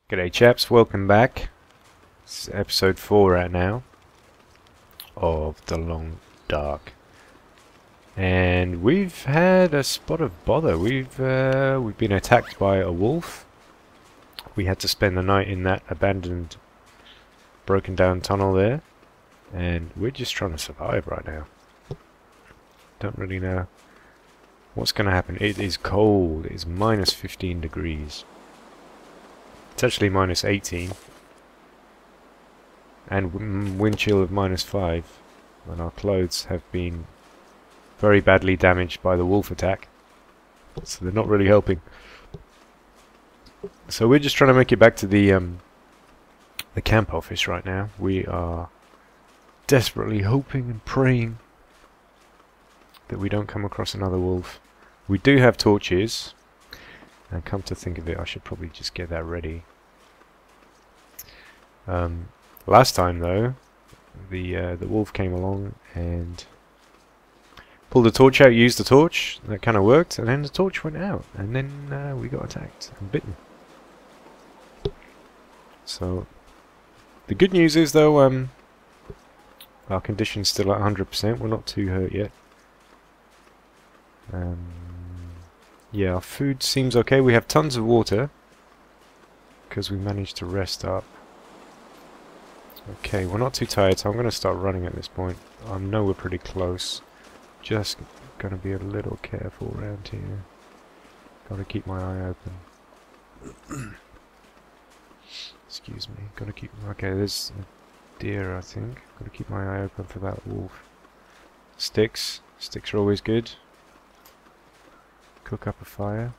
G'day chaps, welcome back. It's episode 4 right now of The Long Dark. And we've had a spot of bother. We've been attacked by a wolf. We had to spend the night in that abandoned, broken down tunnel there. And we're just trying to survive right now. Don't really know what's going to happen. It is cold. It is minus 15 degrees. It's actually minus 18 and wind chill of minus 5, and our clothes have been very badly damaged by the wolf attack, so they're not really helping. So we're just trying to make it back to the camp office right now. We are desperately hoping and praying that we don't come across another wolf. We do have torches. And come to think of it, I should probably just get that ready. Last time though, the wolf came along and pulled the torch out, used the torch, that kind of worked, and then the torch went out, and then we got attacked and bitten. So, the good news is though, our condition's still at 100%, we're not too hurt yet. Yeah, our food seems okay. We have tons of water because we managed to rest up. Okay, we're not too tired, so I'm going to start running at this point. I know we're pretty close. Just going to be a little careful around here. Got to keep my eye open. Excuse me. Got to keep. Okay, there's a deer, I think. Got to keep my eye open for that wolf. Sticks. Sticks are always good. Cook up a fire.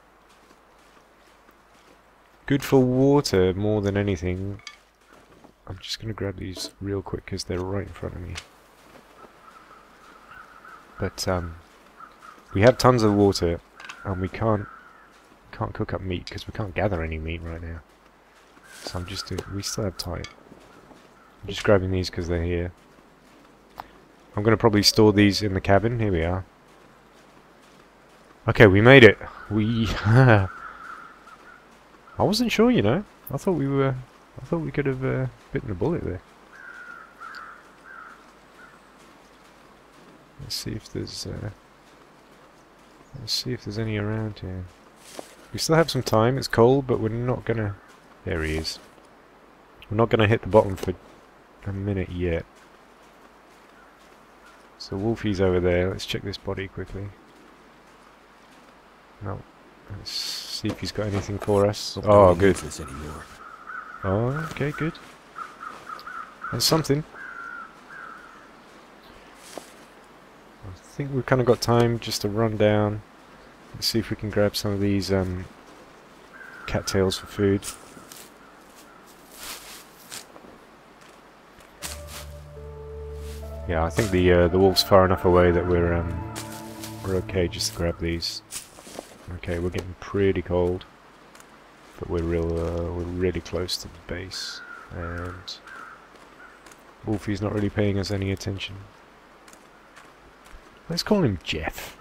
Good for water more than anything. I'm just going to grab these real quick because they're right in front of me. But we have tons of water and we can't cook up meat because we can't gather any meat right now. So I'm just doing. We still have time. I'm just grabbing these because they're here. I'm going to probably store these in the cabin. Here we are. Okay, we made it. I wasn't sure, you know. I thought we could have bitten a bullet there. Let's see if there's any around here. We still have some time. It's cold, but we're not gonna. There he is. We're not gonna hit the bottom for a minute yet. So Wolfie's over there. Let's check this body quickly. No. Let's see if he's got anything for us. Oh, good. Oh, okay, good. That's something. I think we've kind of got time just to run down. Let's see if we can grab some of these cattails for food. Yeah, I think the wolf's far enough away that we're okay just to grab these. Okay, we're getting pretty cold, but we're really close to the base, and Wolfie's not really paying us any attention. Let's call him Jeff.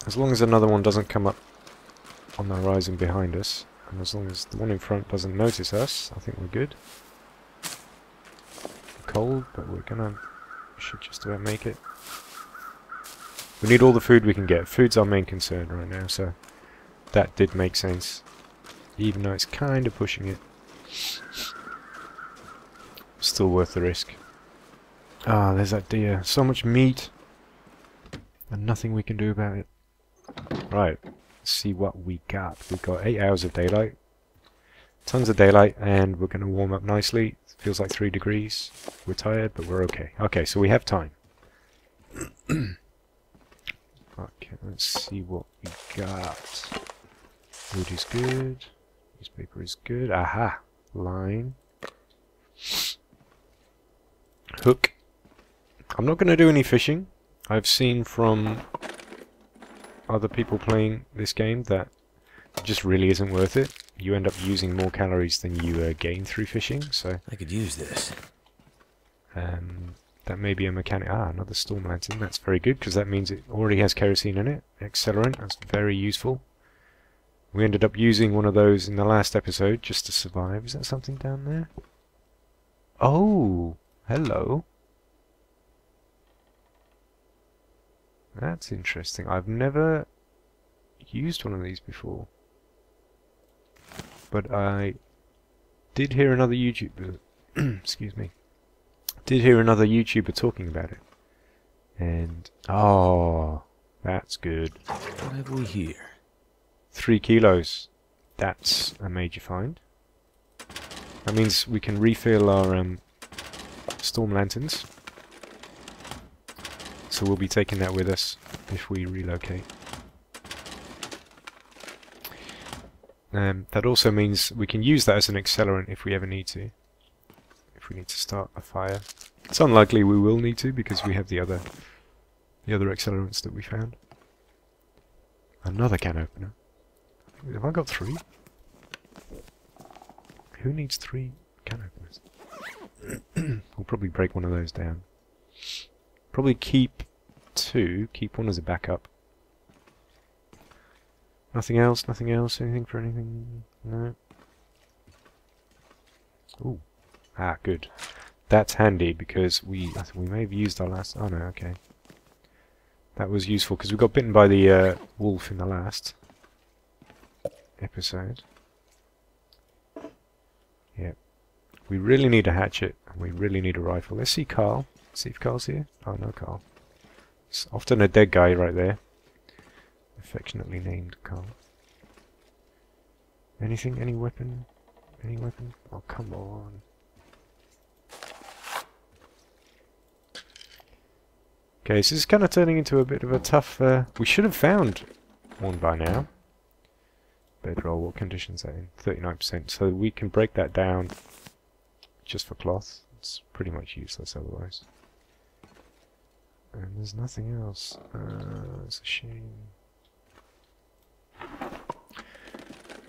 As long as another one doesn't come up on the horizon behind us, and as long as the one in front doesn't notice us, I think we're good. We're cold, but we should just about make it. We need all the food we can get. Food's our main concern right now, so that did make sense. Even though it's kind of pushing it. Still worth the risk. Ah, there's that deer. So much meat. And nothing we can do about it. Right, let's see what we got. We've got 8 hours of daylight. Tons of daylight, and we're going to warm up nicely. It feels like 3 degrees. We're tired, but we're okay. Okay, so we have time. Okay, let's see what we got. Wood is good. Newspaper is good. Aha! Line. Hook. I'm not going to do any fishing. I've seen from other people playing this game that it just really isn't worth it. You end up using more calories than you gain through fishing, so... I could use this. That may be a mechanic. Ah, another storm lantern. That's very good, because that means it already has kerosene in it. Accelerant. That's very useful. We ended up using one of those in the last episode just to survive. Is that something down there? Oh, hello. That's interesting. I've never used one of these before. But I did hear another YouTuber excuse me. Did hear another YouTuber talking about it. And oh, that's good. What have we here? 3 kilos. That's a major find. That means we can refill our storm lanterns. So we'll be taking that with us if we relocate. That also means we can use that as an accelerant if we ever need to. If we need to start a fire. It's unlikely we will need to because we have the other accelerants that we found. Another can opener. Have I got 3? Who needs 3 can openers? We'll probably break one of those down. Probably keep 2. Keep 1 as a backup. Nothing else? Nothing else? Anything for anything? No. Ooh. Ah, good. That's handy because I think we may have used our last... Oh no, okay. That was useful because we got bitten by the wolf in the last episode. Yep. We really need a hatchet. And we really need a rifle. Let's see Carl. See if Carl's here. Oh no, Carl. It's often a dead guy right there. Affectionately named Carl. Anything? Any weapon? Any weapon? Oh, come on. Okay, so this is kind of turning into a bit of a tough... we should have found one by now. Bedroll, what conditions are in? 39%. So we can break that down just for cloth. It's pretty much useless otherwise. And there's nothing else. It's a shame.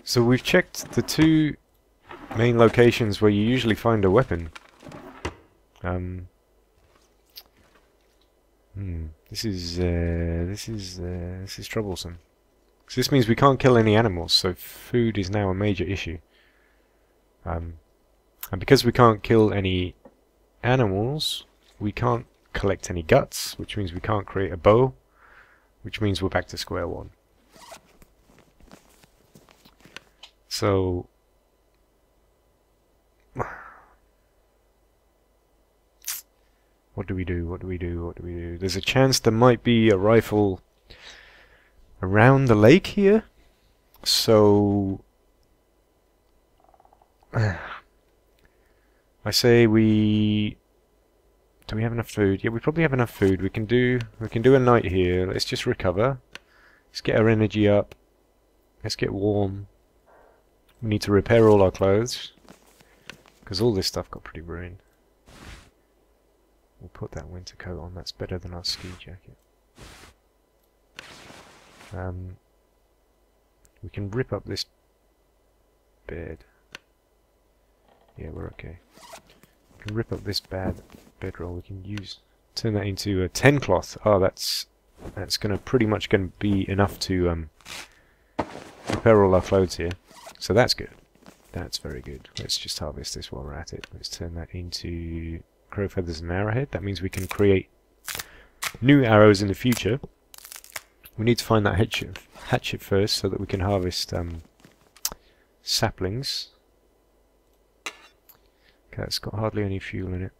So we've checked the 2 main locations where you usually find a weapon. This is troublesome. So this means we can't kill any animals, so food is now a major issue. And because we can't kill any animals, we can't collect any guts, which means we can't create a bow, which means we're back to square one. So what do we do? What do we do? What do we do? There's a chance there might be a rifle around the lake here. So I say we... Do we have enough food? Yeah, we probably have enough food. We can do a night here. Let's just recover. Let's get our energy up. Let's get warm. We need to repair all our clothes because all this stuff got pretty ruined. We'll put that winter coat on. That's better than our ski jacket. We can rip up this bed. Yeah, we're okay. We can rip up this bedroll. We can turn that into a 10 cloth. Oh, that's pretty much gonna be enough to repair all our clothes here. So that's good. That's very good. Let's just harvest this while we're at it. Let's turn that into crow feathers and arrowhead. That means we can create new arrows in the future. We need to find that hatchet first so that we can harvest saplings. Okay, it's got hardly any fuel in it.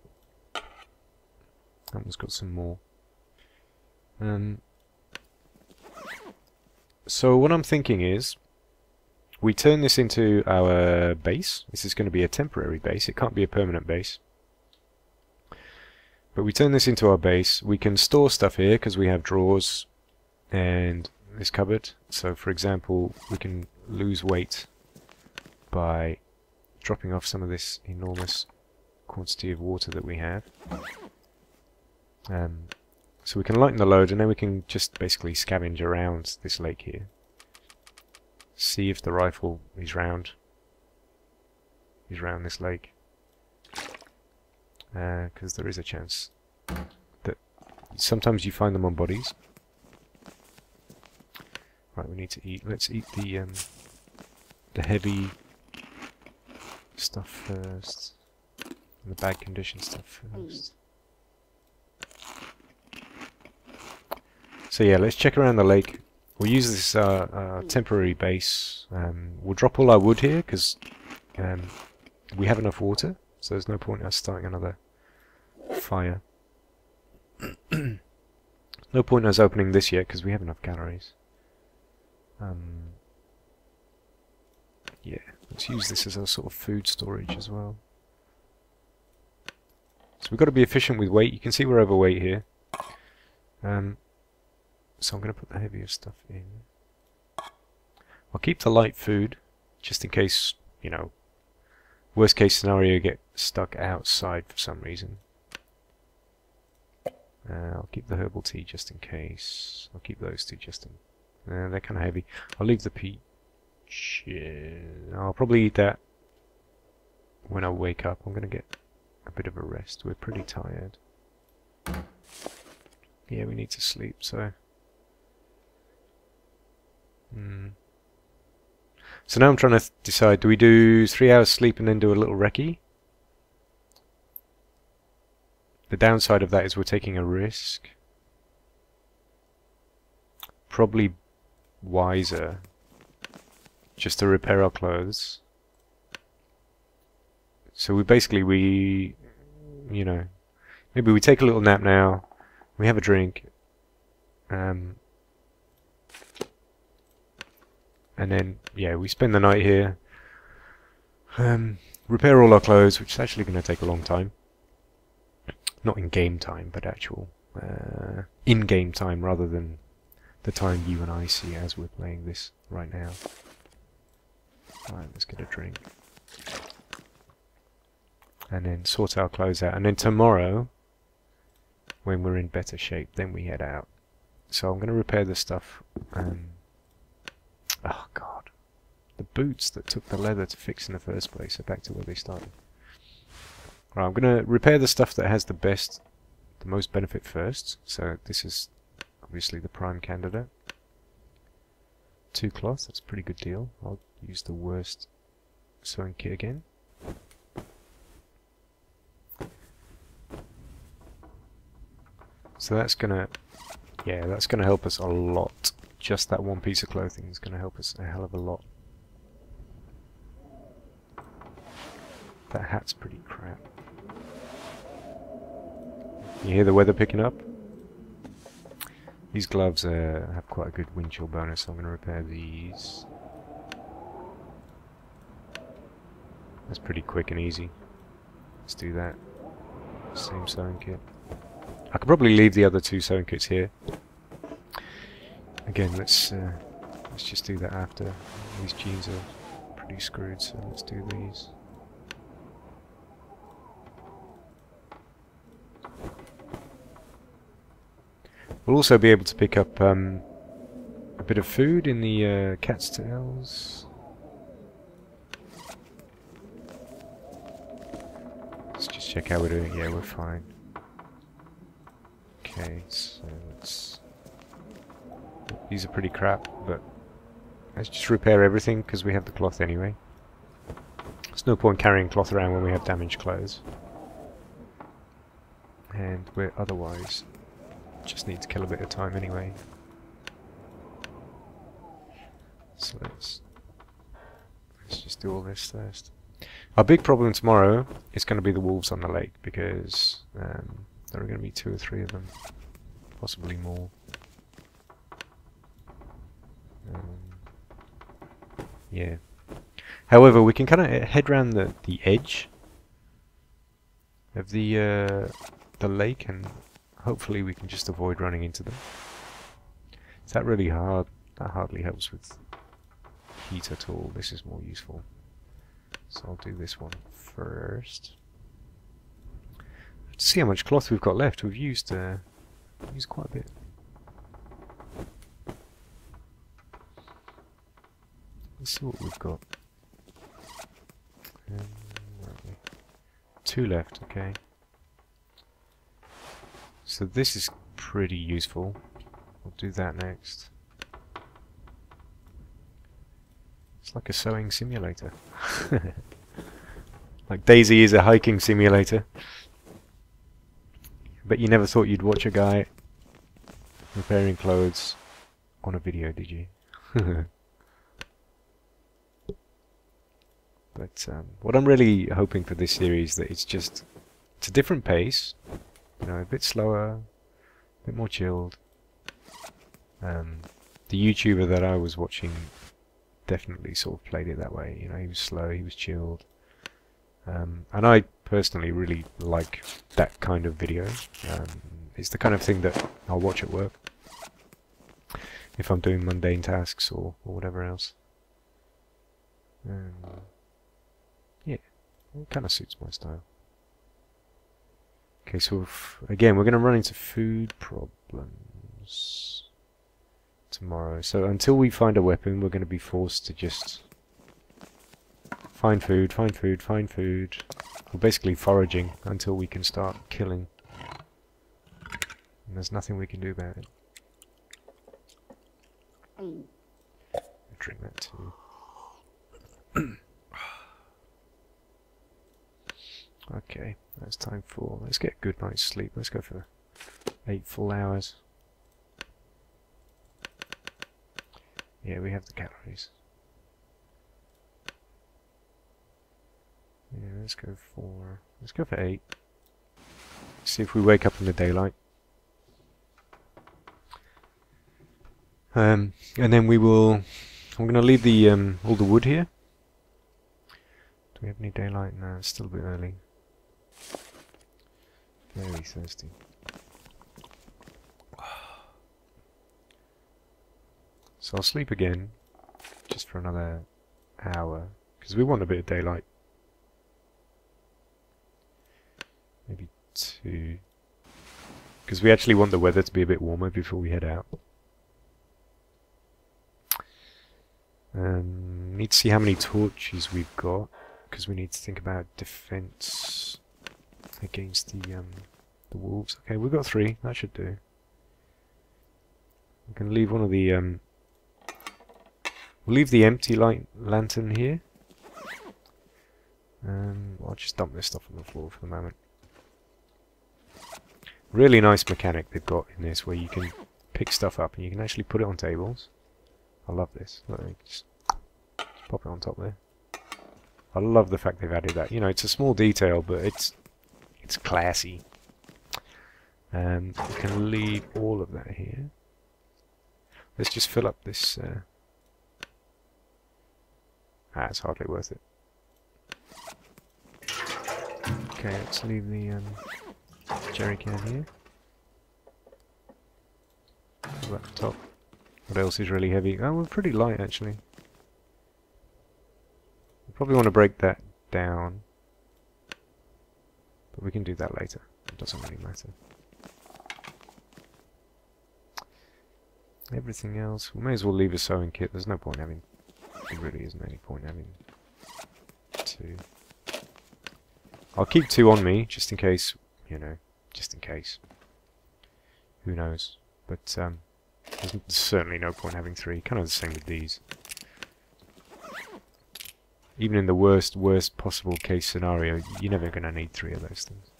That one's got some more. So what I'm thinking is we turn this into our base. This is going to be a temporary base. It can't be a permanent base. But we turn this into our base. We can store stuff here because we have drawers and this cupboard. So for example, we can lose weight by dropping off some of this enormous quantity of water that we have. So we can lighten the load and then we can just basically scavenge around this lake here. See if the rifle is round. Is round this lake. Because there is a chance that sometimes you find them on bodies. Right, we need to eat. Let's eat the the heavy stuff first. And the bad condition stuff first. So yeah, let's check around the lake. We'll use this temporary base. We'll drop all our wood here because we have enough water, so there's no point in us starting another fire. No point in us opening this yet because we have enough calories. Yeah, let's use this as a sort of food storage as well. So we've got to be efficient with weight. You can see we're overweight here. So I'm going to put the heavier stuff in. I'll keep the light food, just in case, you know, worst case scenario, get stuck outside for some reason. I'll keep the herbal tea just in case. I'll keep those two just in. They're kind of heavy. I'll leave the peach. I'll probably eat that when I wake up. I'm going to get a bit of a rest. We're pretty tired. Yeah, we need to sleep, so... So now I'm trying to decide, do we do 3 hours sleep and then do a little recce? The downside of that is we're taking a risk. Probably wiser just to repair our clothes. So we you know, maybe we take a little nap now, we have a drink, and then, yeah, we spend the night here, repair all our clothes, which is actually going to take a long time. Not in game time, but actual in-game time, rather than the time you and I see as we're playing this right now. Alright, let's get a drink. And then sort our clothes out. And then tomorrow, when we're in better shape, then we head out. So I'm going to repair this stuff. Oh god. The boots that took the leather to fix in the first place are back to where they started. Right, I'm going to repair the stuff that has the most benefit first. So this is obviously the prime candidate. 2 cloth, that's a pretty good deal. I'll use the worst sewing kit again. So that's gonna, yeah, that's gonna help us a lot. Just that one piece of clothing is gonna help us a hell of a lot. That hat's pretty crap. You hear the weather picking up? These gloves have quite a good wind chill bonus, so I'm going to repair these. That's pretty quick and easy. Let's do that. Same sewing kit. I could probably leave the other 2 sewing kits here. Again, let's just do that after. These jeans are pretty screwed, so let's do these. We'll also be able to pick up a bit of food in the cat's tails. Let's just check how we're doing. Yeah, we're fine. Okay, so let's... These are pretty crap, but let's just repair everything because we have the cloth anyway. There's no point carrying cloth around when we have damaged clothes. And we're otherwise... just need to kill a bit of time anyway. So let's just do all this first. Our big problem tomorrow is going to be the wolves on the lake, because there are going to be 2 or 3 of them, possibly more. Yeah. However, we can kind of head round the edge of the lake, and hopefully we can just avoid running into them. Is that really hard? That hardly helps with heat at all. This is more useful. So I'll do this one first. Let's see how much cloth we've got left. We've used quite a bit. Let's see what we've got. Where are we? 2 left, okay. So this is pretty useful. We'll do that next. It's like a sewing simulator. Like Daisy is a hiking simulator. But you never thought you'd watch a guy repairing clothes on a video, did you? But what I'm really hoping for this series that it's a different pace, you know, a bit slower, a bit more chilled. The YouTuber that I was watching definitely sort of played it that way. You know, he was slow, he was chilled. And I personally really like that kind of video. It's the kind of thing that I'll watch at work if I'm doing mundane tasks or whatever else. Yeah, it kind of suits my style. Okay, so again, we're going to run into food problems tomorrow. So until we find a weapon, we're going to be forced to just find food, find food, find food. We're basically foraging until we can start killing. And there's nothing we can do about it. Drink that too. Okay, that's time for... Let's get a good night's sleep. Let's go for 8 full hours. Yeah, we have the calories. Yeah, let's go for 8. See if we wake up in the daylight. And then we will... I'm going to leave the all the wood here. Do we have any daylight? No, it's still a bit early. Very thirsty. So I'll sleep again, just for another hour, because we want a bit of daylight. Maybe 2. Because we actually want the weather to be a bit warmer before we head out. Need to see how many torches we've got, because we need to think about defense against the wolves. Okay, we've got 3. That should do. We can leave one of the we'll leave the empty lantern here. I'll just dump this stuff on the floor for the moment. Really nice mechanic they've got in this, where you can pick stuff up and you can actually put it on tables. I love this. Look, just pop it on top there. I love the fact they've added that. You know, it's a small detail, but it's classy. We can leave all of that here. Let's just fill up this. It's hardly worth it. Okay, let's leave the jerry can here. Fill that top. What else is really heavy? Oh, we're pretty light actually. We probably want to break that down, but we can do that later. It doesn't really matter. Everything else, we may as well leave a sewing kit. There's no point having... There really isn't any point having 2. I'll keep 2 on me, just in case, you know, just in case. Who knows? But there's certainly no point having 3. Kind of the same with these. Even in the worst possible case scenario, you're never going to need 3 of those things.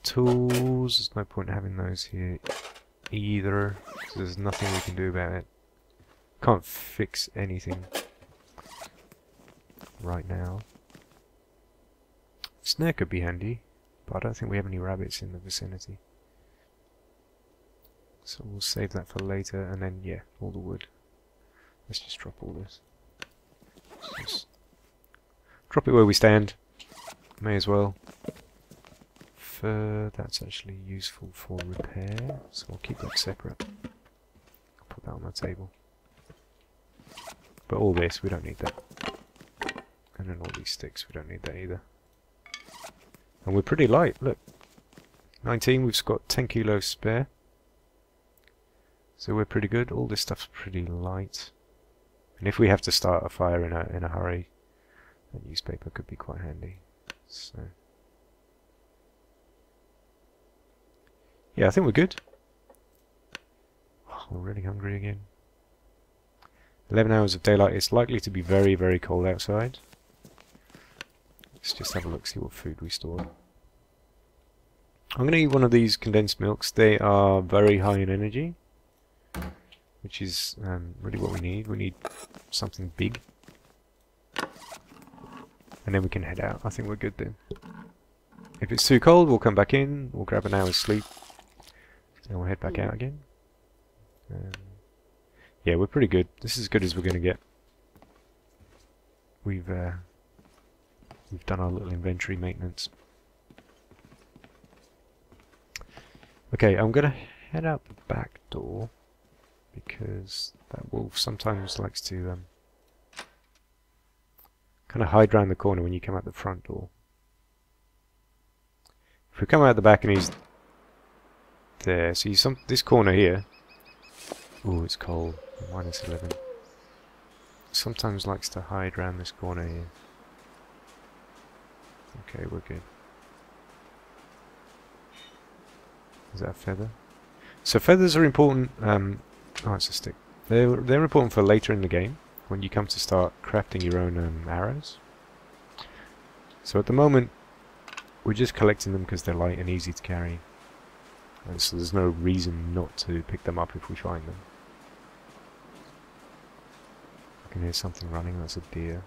Tools, there's no point having those here either. So there's nothing we can do about it. Can't fix anything right now. Snare could be handy, but I don't think we have any rabbits in the vicinity. So we'll save that for later, and then, yeah, all the wood. Let's just drop all this. Just drop it where we stand. May as well. Fur, that's actually useful for repair, so I'll keep that separate. I'll put that on the table. But all this, we don't need that. And then all these sticks, we don't need that either. And we're pretty light, look. 19, we've got 10 kilos spare. So we're pretty good. All this stuff's pretty light. And if we have to start a fire in a hurry, that newspaper could be quite handy. So yeah, I think we're good. Oh, we're really hungry again. 11 hours of daylight. It's likely to be very, very cold outside. Let's just have a look, see what food we stored. I'm going to eat one of these condensed milks. They are very high in energy, which is really what we need. We need something big. And then we can head out. I think we're good then. If it's too cold, we'll come back in. We'll grab an hour's sleep. Then we'll head back out again. Yeah, we're pretty good. This is as good as we're going to get. We've done our little inventory maintenance. Okay, I'm going to head out the back door because that wolf sometimes likes to kind of hide around the corner when you come out the front door. If we come out the back and he's there, see this corner here. Ooh, it's cold. -11. Sometimes likes to hide around this corner here. Okay, we're good. Is that a feather? So feathers are important. Oh, it's a stick. They're important for later in the game when you come to start crafting your own arrows. So at the moment, we're just collecting them because they're light and easy to carry. And so there's no reason not to pick them up if we find them. I can hear something running. That's a deer.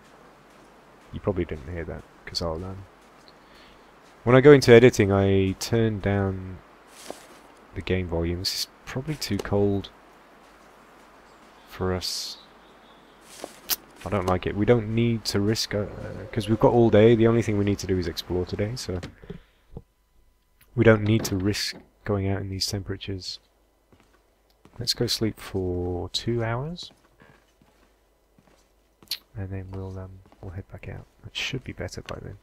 You probably didn't hear that because I'll when I go into editing, I turn down the game volume. This is probably too cold for us. I don't like it. We don't need to risk because we've got all day. The only thing we need to do is explore today, so we don't need to risk going out in these temperatures. Let's go sleep for 2 hours, and then we'll head back out. It should be better by then,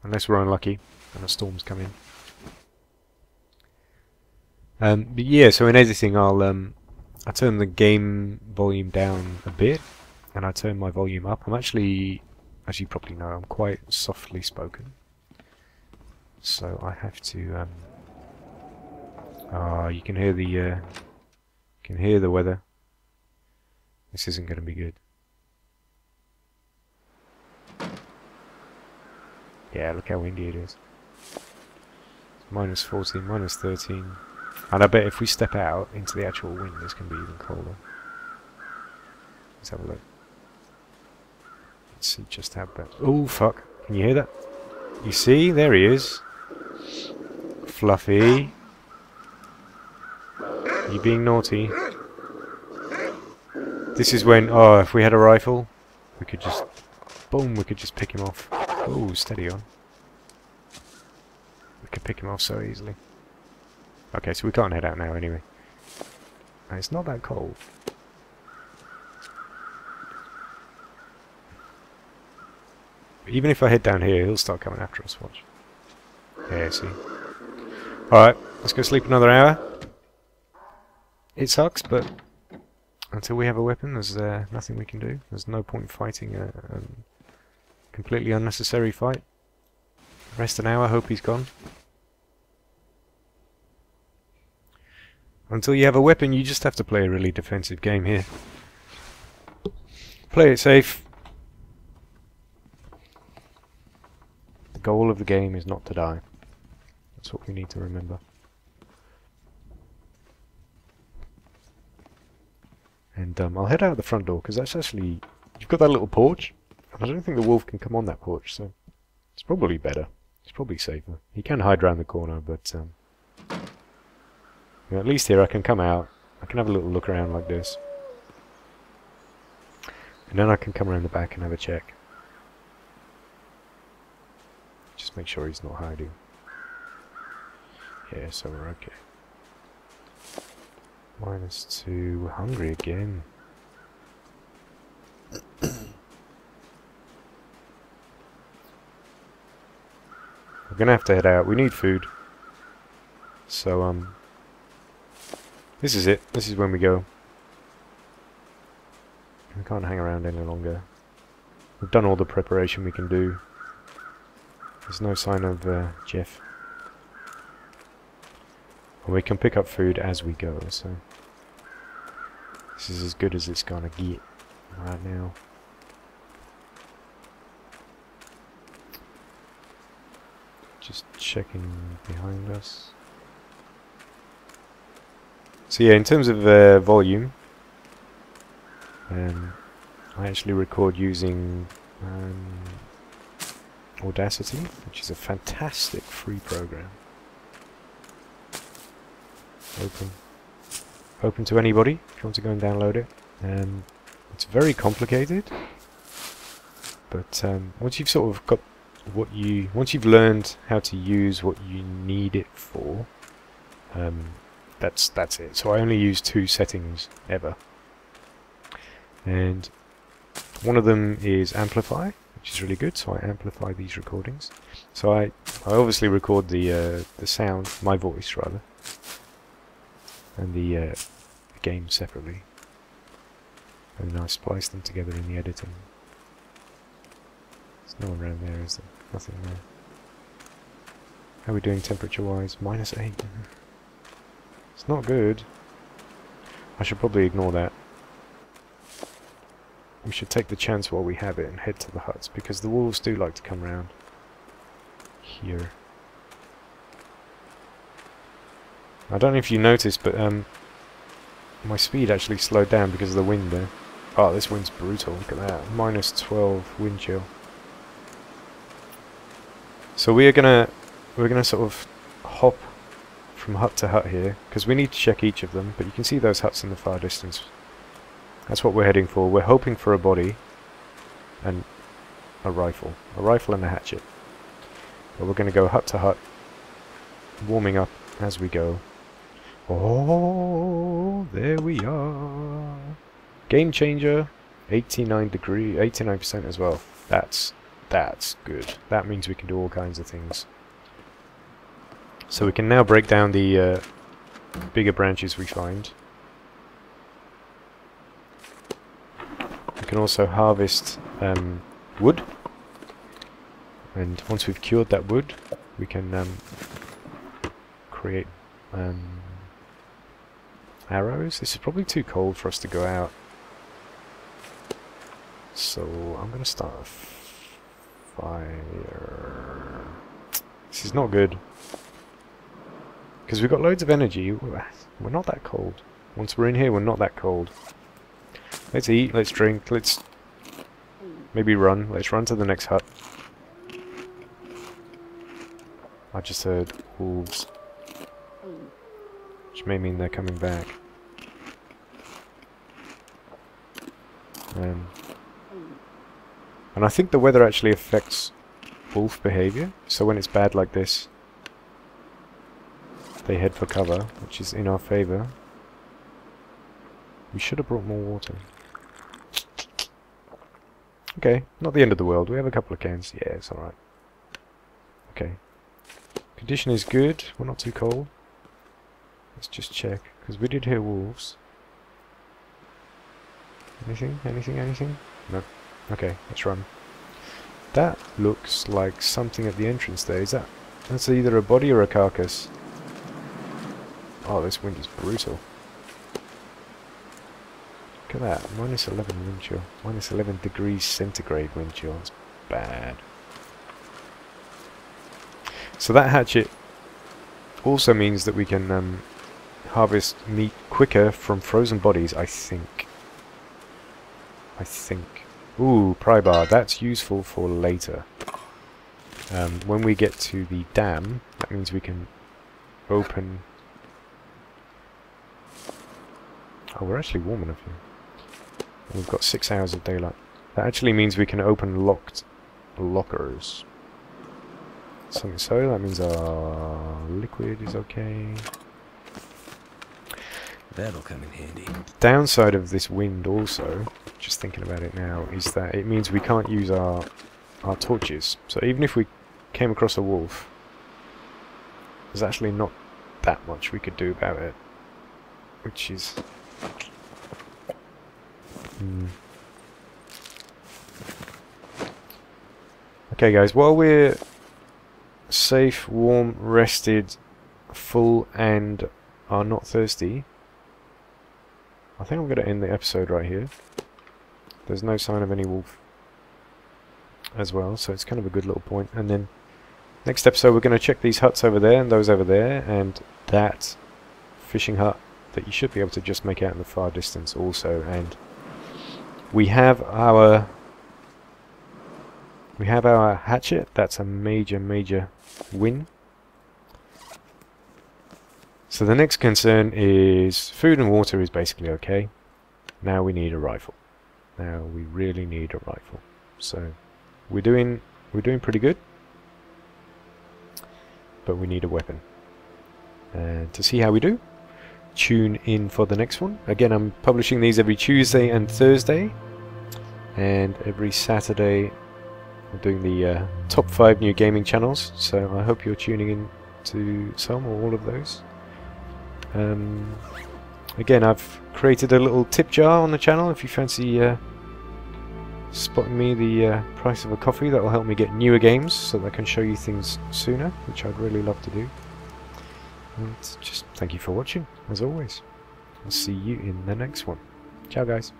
unless we're unlucky and a storm's come in. But yeah, so in editing, I turn the game volume down a bit, and I turn my volume up. I'm actually, as you probably know, I'm quite softly spoken, so I have to. You can hear the weather. This isn't going to be good. Yeah, look how windy it is. It's -14, -13. And I bet if we step out into the actual wind, it's going to be even colder. Let's have a look. Let's see just how bad. Oh, fuck. Can you hear that? You see? There he is. Fluffy. You being naughty. This is when, oh, if we had a rifle, we could just, boom, we could just pick him off. Oh, steady on. We could pick him off so easily. Okay, so we can't head out now anyway. And it's not that cold. But even if I head down here, he'll start coming after us, watch. Yeah, see. Alright, let's go sleep another hour. It sucks, but until we have a weapon, there's nothing we can do. There's no point fighting a completely unnecessary fight. Rest an hour, hope he's gone. Until you have a weapon, you just have to play a really defensive game here. Play it safe. The goal of the game is not to die. That's what we need to remember. And I'll head out the front door, because that's actually... You've got that little porch, and I don't think the wolf can come on that porch, so... It's probably better. It's probably safer. He can hide around the corner, but... you know, at least here I can come out, I can have a little look around like this. And then I can come around the back and have a check. Just make sure he's not hiding. Yeah, so we're okay. -2, we're hungry again. We're gonna have to head out, we need food. So, this is it, this is when we go. We can't hang around any longer. We've done all the preparation we can do. There's no sign of Jeff. And we can pick up food as we go, so... This is as good as it's gonna get. right now. Just checking behind us. So yeah, in terms of volume, I actually record using Audacity, which is a fantastic free program. Open to anybody if you want to go and download it. It's very complicated, but once you've sort of got once you've learned how to use what you need it for, that's it. So I only use 2 settings ever, and one of them is amplify, which is really good. So I amplify these recordings. So I obviously record the sound, my voice rather, and the game separately, and then I splice them together in the editing. There's no one around there, is there? Nothing there. How are we doing temperature wise? -8. It's not good. I should probably ignore that. We should take the chance while we have it and head to the huts, because the wolves do like to come round here. I don't know if you noticed, but my speed actually slowed down because of the wind there. Oh, this wind's brutal. Look at that. -12 wind chill. So we're gonna sort of hop from hut to hut here, because we need to check each of them. But you can see those huts in the far distance. That's what we're heading for. We're hoping for a body and a rifle and a hatchet. But we're going to go hut to hut, warming up as we go. Oh, there we are. Game changer, 89% as well. That's good. That means we can do all kinds of things. So we can now break down the bigger branches we find. We can also harvest wood. And once we've cured that wood, we can create arrows. This is probably too cold for us to go out. So I'm going to start a fire. This is not good, because we've got loads of energy. We're not that cold. Once we're in here, we're not that cold. Let's eat, let's drink, let's maybe run. Let's run to the next hut. I just heard wolves, which may mean they're coming back. And I think the weather actually affects wolf behavior. So when it's bad like this, they head for cover, which is in our favor. We should have brought more water. Okay, not the end of the world. We have a couple of cans. Yeah, it's alright. Okay. Condition is good. We're not too cold. Let's just check, because we did hear wolves. Anything? Anything? Anything? No. Okay, let's run. That looks like something at the entrance there. Is that? That's either a body or a carcass. Oh, this wind is brutal. Look at that. -11 wind chill. -11 degrees centigrade wind chill. That's bad. So that hatchet also means that we can harvest meat quicker from frozen bodies, I think. Ooh, pry bar. That's useful for later. When we get to the dam, that means we can open... Oh, we're actually warm enough here. We've got 6 hours of daylight. That actually means we can open locked lockers. So that means our liquid is okay. That'll come in handy. The downside of this wind also, just thinking about it now, is that it means we can't use our torches. So even if we came across a wolf, there's actually not that much we could do about it. Which is... Okay guys, while we're safe, warm, rested, full and are not thirsty, I think I'm going to end the episode right here. There's no sign of any wolf as well, so it's kind of a good little point. And then next episode we're going to check these huts over there and those over there and that fishing hut that you should be able to just make out in the far distance also. And we have our hatchet. That's a major win. So the next concern is food and water is basically okay. Now we need a rifle. Now we really need a rifle. So we're doing pretty good, but we need a weapon. And to see how we do, tune in for the next one. Again, I'm publishing these every Tuesday and Thursday, and every Saturday I'm doing the top 5 new gaming channels. So I hope you're tuning in to some or all of those. Again, I've created a little tip jar on the channel if you fancy spotting me the price of a coffee. That will help me get newer games so that I can show you things sooner, which I'd really love to do. And just thank you for watching, as always. I'll see you in the next one. Ciao, guys.